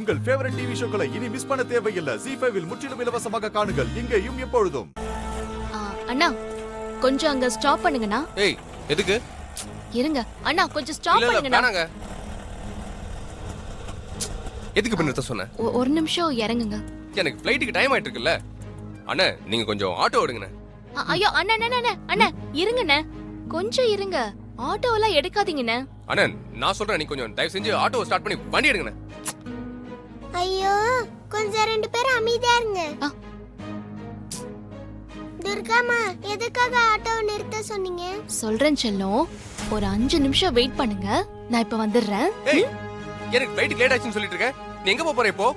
உங்கள் favourite TV ஷோக்களை இனி miss பண்ண தேவையில்லை. ZEE5 இல் முற்றிலும் இலவசமாக காணுங்கள். இங்கேயும் எப்பொழுதும். அண்ணா கொஞ்சம் அங்க ஸ்டாப் பண்ணுங்கண்ணா. ஏய் எதுக்கு? இருங்க அண்ணா கொஞ்சம் ஸ்டாப் பண்ணுங்கண்ணா. எதுக்கு இப்ப நிறுத்த சொன்ன? ஒரு நிமிஷம் இறங்குங்க. எனக்கு ஃளைட்டுக்கு டைம் ஆயிட்டு இருக்குல்ல. அண்ணா நீங்க கொஞ்சம் ஆட்டோ எடுங்கண்ணே. ஐயோ அண்ணா அண்ணா அண்ணா இருங்கண்ணே, கொஞ்சம் இருங்க. ஆட்டோவெல்லாம் எடுக்காதீங்கண்ணே. அண்ணா நான் சொல்றேன், நீ கொஞ்சம் தயவு செஞ்சு ஆட்டோவை ஸ்டார்ட் பண்ணி வண்டி எடுங்கண்ணே. ஐயோ கொஞ்சம் ரெண்டு பேரும் அமைதியா இருங்க. துர்காமா எதுக்காக ஆட்டோவை நிறுத்த சொன்னீங்க? சொல்றேன் செல்லம், ஒரு 5 நிமிஷம் வெயிட் பண்ணுங்க, நான் இப்ப வந்துடுறேன். ஏய் எனக்கு ஃளைட் லேட் ஆச்சுன்னு சொல்லிட்டு இருக்க, நீ எங்க போற இப்போ?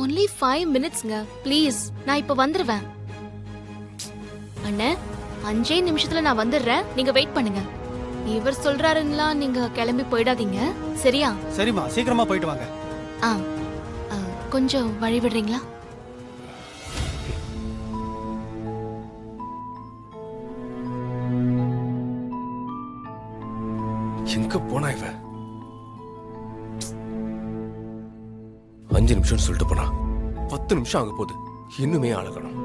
only 5 minutesங்க ப்ளீஸ், நான் இப்ப வந்துருவேன். அண்ணே 5 நிமிஷத்துல நான் வந்துடுறேன், நீங்க வெயிட் பண்ணுங்க. இவர் சொல்றாருங்களா, நீங்க கிளம்பி போயிடாதீங்க சரியா? சரிம்மா, சீக்கிரமா போயிட்டு வாங்க. கொஞ்சம் வழி விடுறீங்களா? எங்க போனா இவ? 5 நிமிஷம் சொல்லிட்டு போனா 10 நிமிஷம் ஆக போகுது, இன்னுமே ஆளக்கணும்.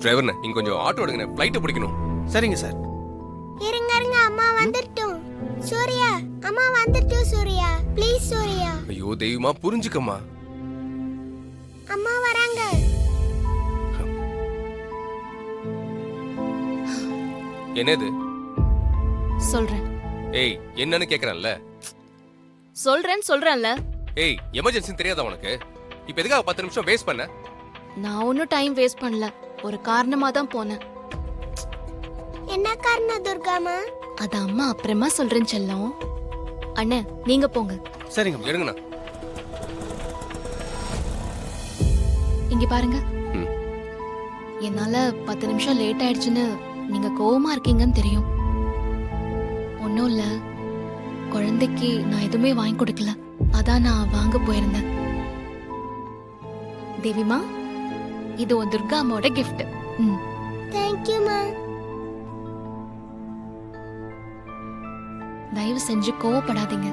டிரைவர்ண்ணே நீங்க கொஞ்சம் ஆட்டோ எடுங்கண்ணே, ஃளைட் பிடிக்கணும். சரிங்க சார். இருங்க இருங்க, அம்மா வந்துட்டோம். சூர்யா அம்மா வந்துட்டோம். சூர்யா ப்ளீஸ் சூர்யா. ஐயோ தெய்வமா புரிஞ்சுக்கம்மா. அம்மா வராங்க. என்னது? சொல்றேன். ஏய் என்னன்னு கேக்குறேன்ல. சொல்றேன்ல. ஏய் எமர்ஜென்சி தெரியாதா உனக்கு? இப்ப எதுக்காக 10 நிமிஷம் வேஸ்ட் பண்ண? நான் ஒன்னும் டைம் வேஸ்ட் பண்ணல, ஒரு காரணமா தான் போனேன். என்ன காரணம் துர்காமா? அத அம்மா அப்புறமா சொல்றேன் செல்லம். அண்ணே நீங்க போங்க. சரிங்க எடுங்கண்ணா. இங்க பாருங்க, என்னால 10 நிமிஷம் லேட் ஆயிடுச்சுன்னு நீங்க கோவமா இருக்கீங்கன்னு தெரியும். ஒன்னும் இல்ல, குழந்தைக்கு நான் எதுவுமே வாங்கி கொடுக்கல, அதான் நான் வாங்க போயிருந்தேன். தேவிமா, இது உன் துர்காமோட கிஃப்ட். தேங்க் யூ மா. தயவு செஞ்சு கோவப்படாதீங்க,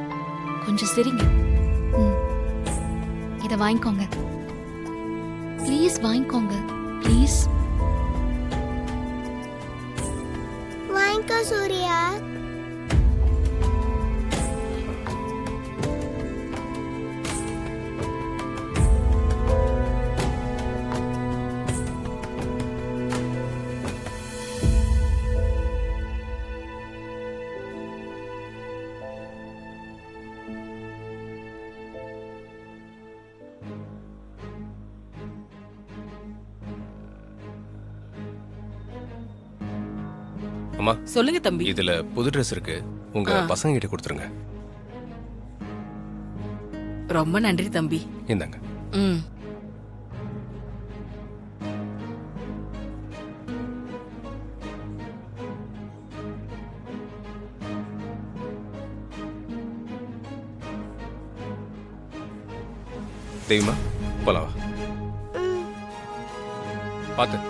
கொஞ்சம் சிரிங்க. இத வாங்கிக்கோங்க ப்ளீஸ், வாங்கிக்கோங்க ப்ளீஸ். வாங்கிக்கோ சூர்யா. அம்மா சொல்லுங்க தம்பி. இதுல புது Dress இருக்கு, உங்க பசங்க கிட்ட கொடுத்துருங்க. ரொம்ப நன்றி தம்பி. இந்தாங்க. தெய்வமா போலாம், பாத்து.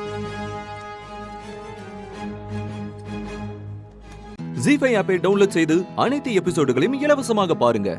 ZEE5 ஆப்பை டவுன்லோட் செய்து அனைத்து எபிசோடுகளையும் இலவசமாக பாருங்க.